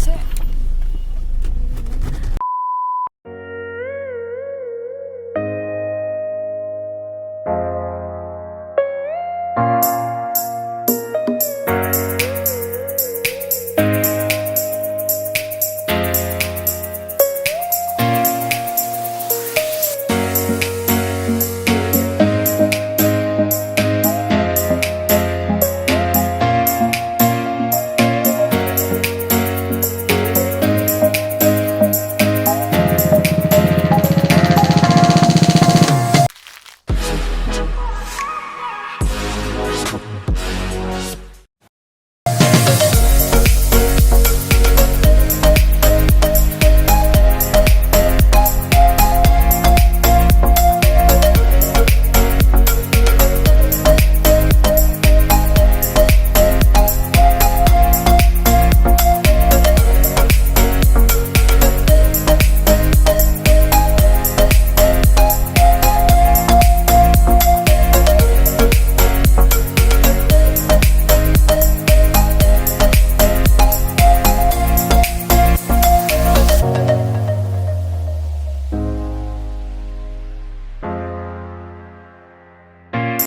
আছে।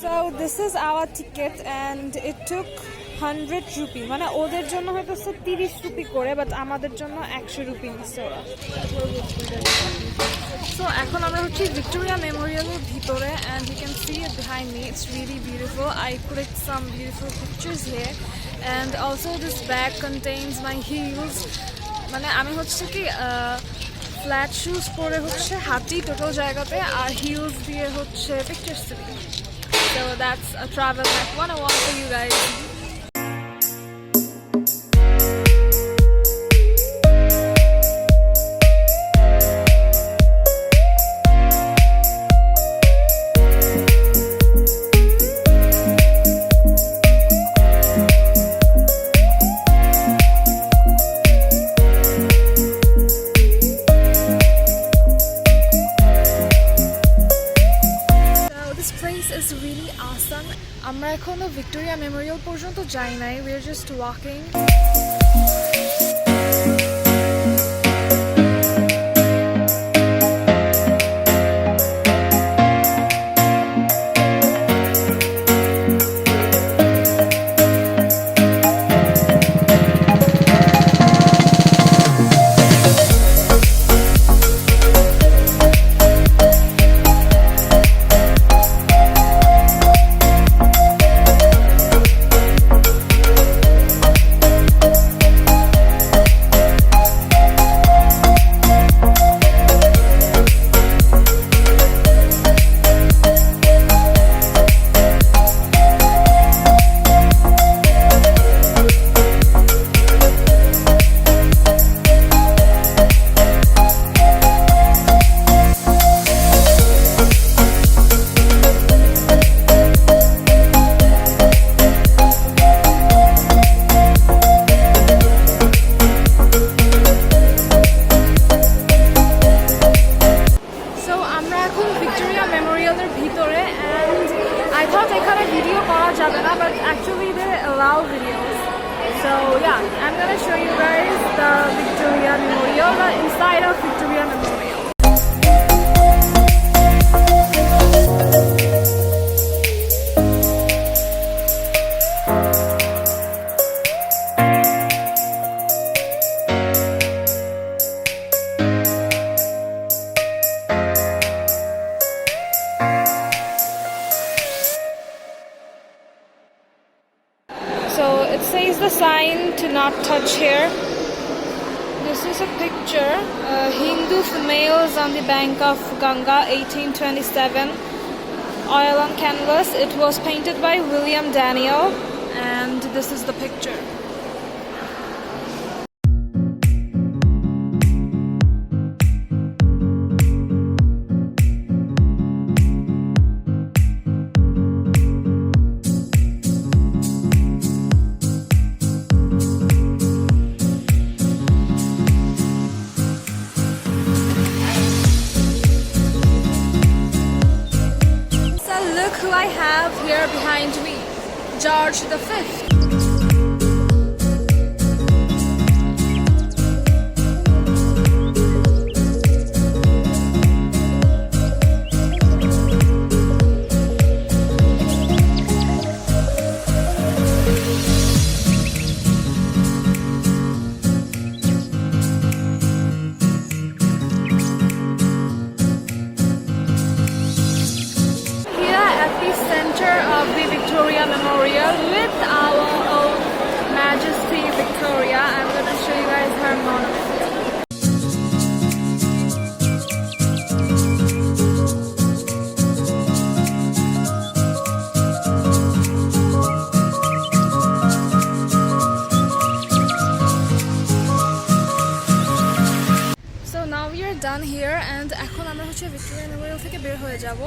So this is our ticket and it took 100 rupee. মানে ওদের জন্য হয়তো 30 রুপি করে, বাট আমাদের জন্য 100 রুপি নিচ্ছে ওরা। So এখন আমরা হচ্ছি ভিক্টোরিয়া মেমোরিয়ালের ভিতরে and you can see it behind me. It's really beautiful. I clicked some beautiful pictures here and also this bag contains my heels. মানে আমি হচ্ছে কি ফ্ল্যাট শুজ পরে হচ্ছে হাঁটি টোটাল জায়গাতে, আর হিলস দিয়ে হচ্ছে পিকচার্স তুলি। So that's a travel hack 101 for you guys. আমরা এখনো ভিক্টোরিয়া মেমোরিয়াল পর্যন্ত যাই নাই, we are just walking. But actually they allow videos. So yeah, I'm gonna show you guys the Victoria Memorial, the inside of Victoria Memorial. So it says the sign to not touch here. This is a picture, Hindu females on the bank of Ganga, 1827, oil on canvas. It was painted by William Daniel, and this is the picture. Who I have here behind me, George V. picture of the Victoria Memorial with our own Majesty Victoria. I'm going to show you guys her monument. Done here and এখন আমরা হচ্ছে Victoria Memorial থেকে বের হয়ে যাব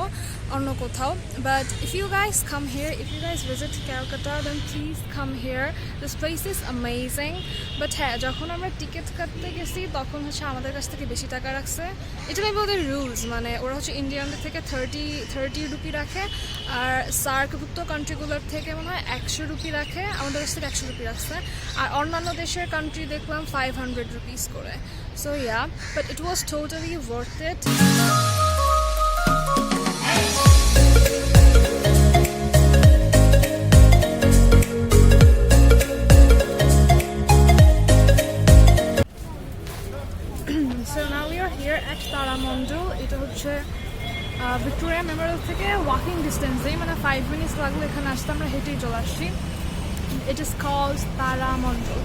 অন্য কোথাও but if you guys come here, if you guys visit Calcutta, then please come here. This place is amazing. But হ্যাঁ, যখন আমরা টিকিট কাটতে গেছি তখন হচ্ছে আমাদের কাছ থেকে বেশি টাকা রাখছে। এটা মেবি ওদের রুলস, মানে ওরা হচ্ছে ইন্ডিয়ানদের থেকে 30 রুপি রাখে আর সার্কভুক্ত কান্ট্রিগুলোর থেকে মনে হয় 100 রুপি রাখে, আমাদের কাছ থেকে 100 রুপি রাখছে। আর অন্যান্য দেশের কান্ট্রি দেখলাম 500 রুপিস করে। So yeah, but it was totally worth it. So now we are here at taramondol. এটা হচ্ছে ভিক্টোরিয়া মেমোরিয়াল থেকে ওয়াকিং ডিস্টেন্সেই, মানে 5 মিনিটস লাগলো এখানে আসতে, আমরা হেঁটেই চলে আসছি। It is called taramondol.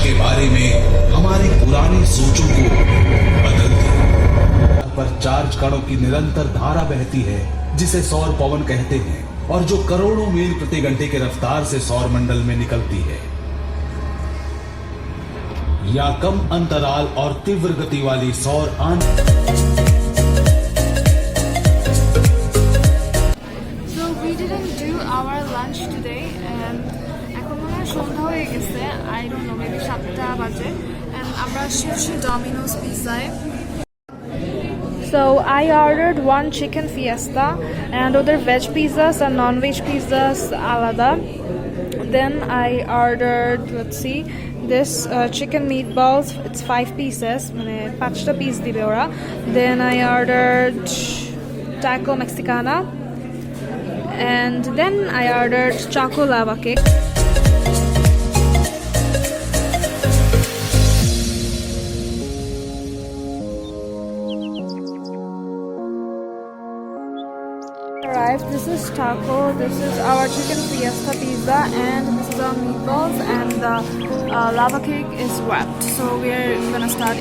के बारे में हमारी पुरानी सोचों को बदल दिया। पर चार्ज कणों की निरंतर धारा बहती है जिसे सौर पवन कहते हैं और जो करोड़ों मील प्रति घंटे के रफ्तार से सौर मंडल में निकलती है। या कम अंतराल और तीव्र गति वाली सौर So we didn't do our lunch today and সন্ধ্যা হয়ে গেছে, I don't know, maybe 7টা বাজে, and আমরা আসছি Domino's Pizza. So I ordered one chicken fiesta and other veg pizzas and non-veg pizzas alada. Then I ordered, let's see, this chicken meatballs, it's 5 pieces, মানে 5টা piece দিবে ওরা. Then I ordered taco mexicana and then I ordered choco lava cake. This is taco, this is our chicken fiesta pizza, and this is our meatballs, and the lava cake is wrapped. So we're gonna start.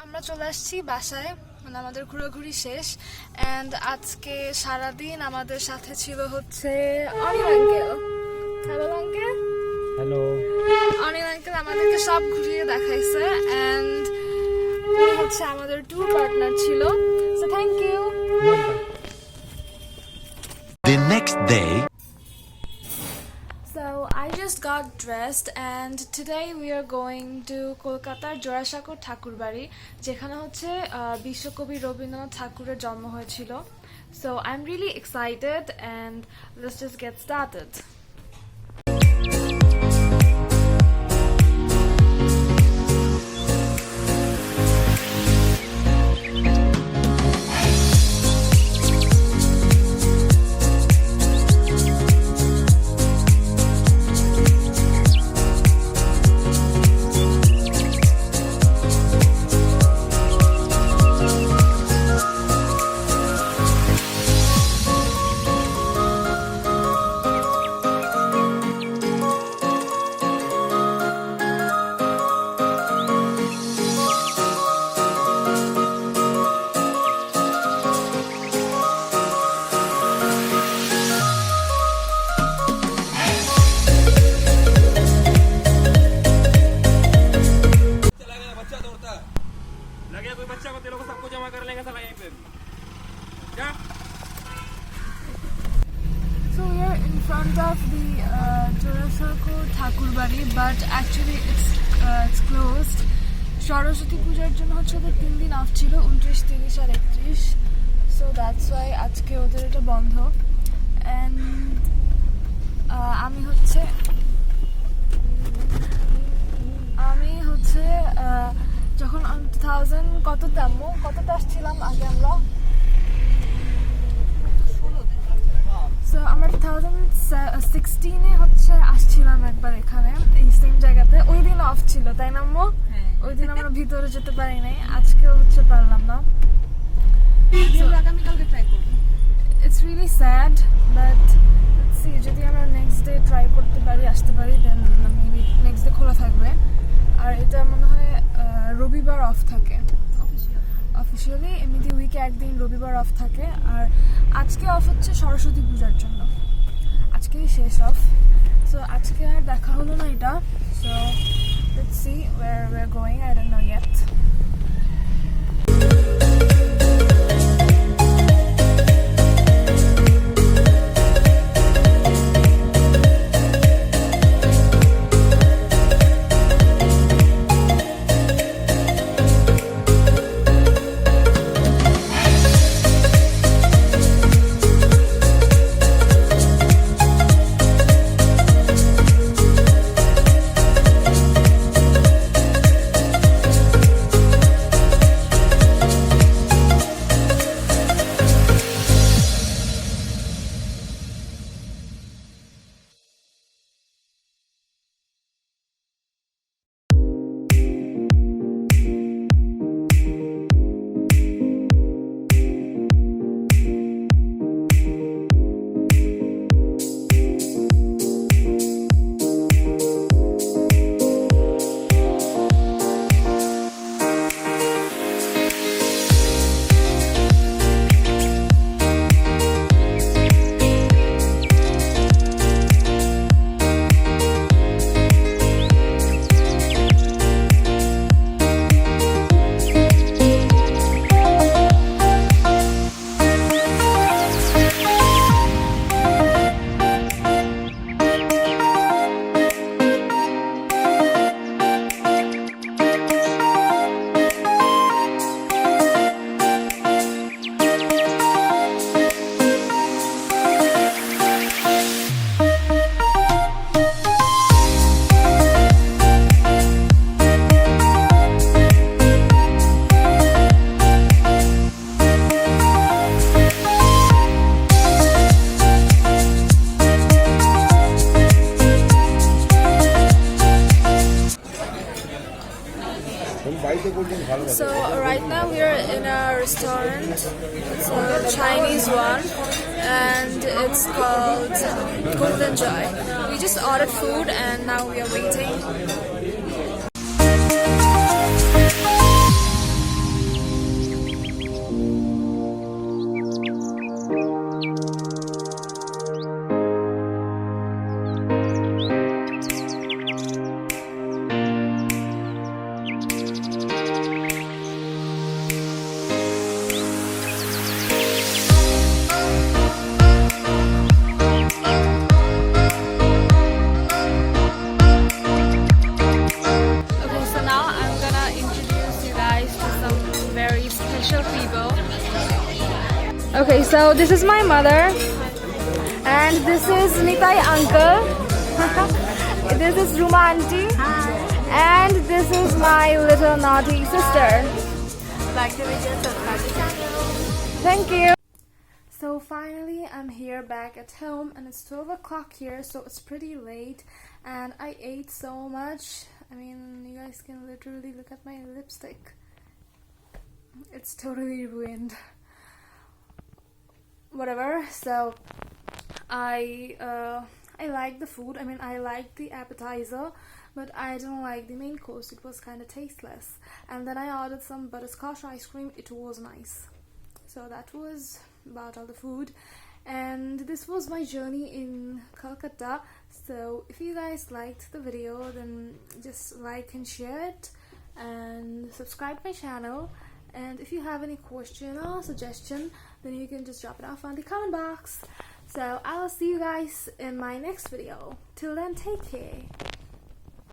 আমরা চলে আসছি বাসায়, মানে আমাদের ঘোরাঘুরি শেষ, and আজকে সারাদিন আমাদের সাথে ছিল হচ্ছে Anil uncle. Hello uncle. Hello. Anil uncle আমাদেরকে সব ঘুরিয়ে দেখাইছে এন্ড উনি হচ্ছে আমাদের ট্যুর পার্টনার ছিল। So thank you. The next day. So I just got dressed and today we are going to KOLKATA'R THAKUR বাড়ি, যেখানে হচ্ছে বিশ্বকবি রবীন্দ্রনাথ ঠাকুরের জন্ম হয়েছিল। So I'm really excited and let's just get started. So we are in front of the THAKUR Bari, but actually it's closed. Saraswati পূজার জন্য হচ্ছে ওদের 3 দিন অফ ছিল, 29, 30 আর 31, সো দ্যাটস ওয়াই আজকে ওদের এটা বন্ধ। অ্যান্ড আমি হচ্ছে যখন 2000 কততে আসছিলাম আগে আমরা, সো আমরা 2016-এ হচ্ছে আসছিলাম একবার এখানে এই সেম জায়গাতে। ওই দিন অফ ছিল তাই না আম্মু? ওই দিন আমরা ভিতরে যেতে পারি নাই, আজকেও হচ্ছে পারলাম না। It's really sad, but let's see, যদি আমরা নেক্সট ডে ট্রাই করতে পারি, আসতে পারি, দেন মেবি নেক্সট ডে খোলা থাকবে। আর এটা মনে হয় রবিবার অফ থাকে অফিসিয়ালি, এমনিতে উইকে একদিন রবিবার অফ থাকে। আর আজকে অফ হচ্ছে সরস্বতী পূজার জন্য, আজকেই শেষ অফ। সো আজকে আর দেখা হলো না এটা। So let's see where we are going, I don't know yet. So right now we are in a restaurant. It's a Chinese one, and it's called Golden Joy. We just ordered food, and now we are waiting. Okay, so this is my mother, and this is Nitai uncle, this is Ruma auntie, and this is my little naughty sister. Like the video, subscribe to the channel. Thank you. So finally I'm here back at home, and it's 12 o'clock here, so it's pretty late, and I ate so much. I mean, you guys can literally look at my lipstick. It's totally ruined. Whatever. So I like the food. I mean, I like the appetizer, but I don't like the main course. It was kind of tasteless. And then I ordered some butterscotch ice cream. It was nice. So that was about all the food, and this was my journey in Calcutta. So if you guys liked the video, then just like and share it, and subscribe my channel. And if you have any question or suggestion, then you can just drop it off on the comment box. So I'll see you guys in my next video. Till then, take care.